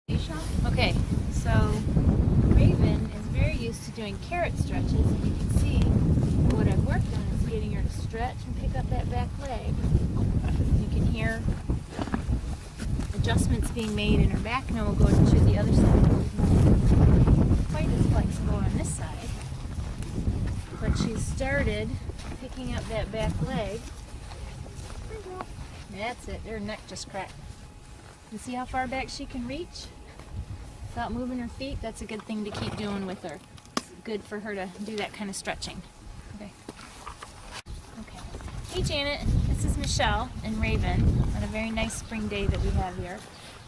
Okay, so Raven is very used to doing carrot stretches, and you can see what I've worked on is getting her to stretch and pick up that back leg. You can hear adjustments being made in her back. Now we'll go and shoot the other side. Not quite as flexible on this side, but she's started picking up that back leg. That's it, her neck just cracked. You see how far back she can reach without moving her feet? That's a good thing to keep doing with her. It's good for her to do that kind of stretching. Okay. Hey Janet, this is Michelle and Raven on a very nice spring day that we have here.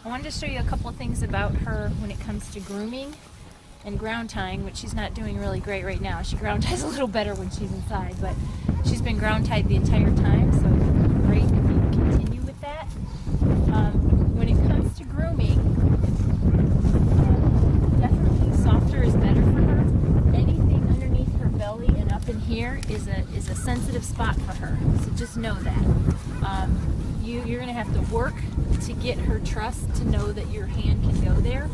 I wanted to show you a couple of things about her when it comes to grooming and ground tying, which she's not doing really great right now. She ground ties a little better when she's inside, but she's been ground tied the entire time, so it's great if you continue with that. When it comes to grooming, definitely softer is better for her. Anything underneath her belly and up in here is a sensitive spot for her, so just know that. You're going to have to work to get her trust to know that your hand can go there.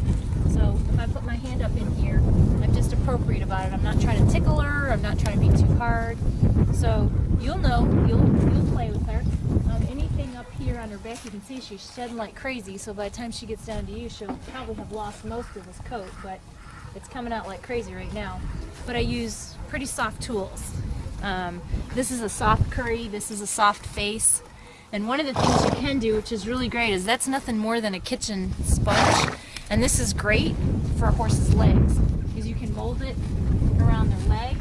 So if I put my hand up in here, I'm just appropriate about it. I'm not trying to tickle her. I'm not trying to be too hard. So you'll know. You'll play with her. Anything up here on her back, you can see she's shedding like crazy. So by the time she gets down to you, she'll probably have lost most of this coat, but it's coming out like crazy right now. But I use pretty soft tools. This is a soft curry. This is a soft face. And one of the things you can do, which is really great, is that's nothing more than a kitchen sponge. And this is great for a horse's legs, because you can mold it around their leg,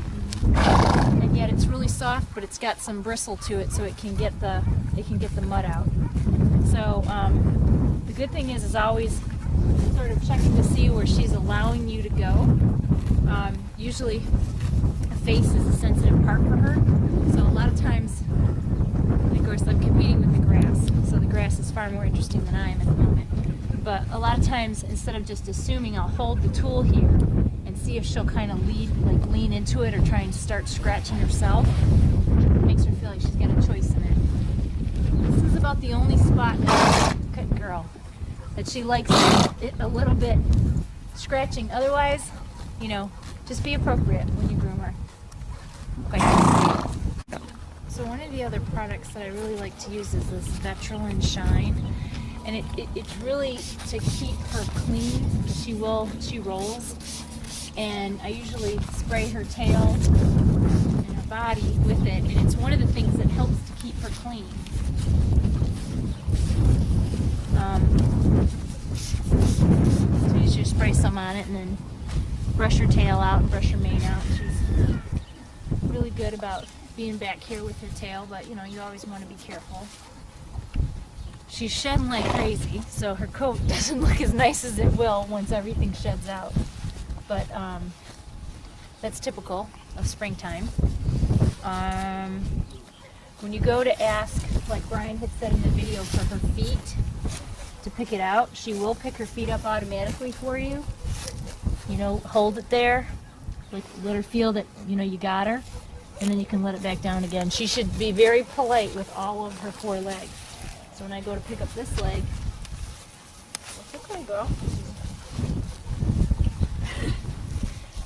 and yet it's really soft, but it's got some bristle to it, so it can get the mud out. So the good thing is always sort of checking to see where she's allowing you to go. Usually, a face is a sensitive part for her, so a lot of times. Of course, I'm competing with the grass, so the grass is far more interesting than I am at the moment. But a lot of times, instead of just assuming, I'll hold the tool here and see if she'll kind of lean into it or try and start scratching herself. It makes her feel like she's got a choice in it. This is about the only spot, good girl, that she likes it a little bit scratching. Otherwise, just be appropriate when you groom her. Okay. So one of the other products that I really like to use is this Veteran Shine, and it's really to keep her clean. She rolls, and I usually spray her tail and her body with it, and it's one of the things that helps to keep her clean. So you just spray some on it and then brush her tail out and brush her mane out. She's really good about being back here with her tail, but you always want to be careful. She's shedding like crazy, so her coat doesn't look as nice as it will once everything sheds out. But that's typical of springtime. When you go to ask, like Brian had said in the video, for her feet to pick it out, she will pick her feet up automatically for you. Hold it there, let her feel that you got her. And then you can let it back down again. She should be very polite with all of her four legs. So when I go to pick up this leg, it's okay, girl.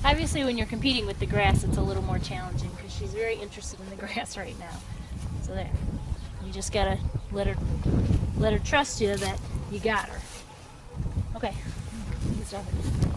Obviously, when you're competing with the grass, it's a little more challenging because she's very interested in the grass right now. So there, you just gotta let her trust you that you got her. Okay, stop it.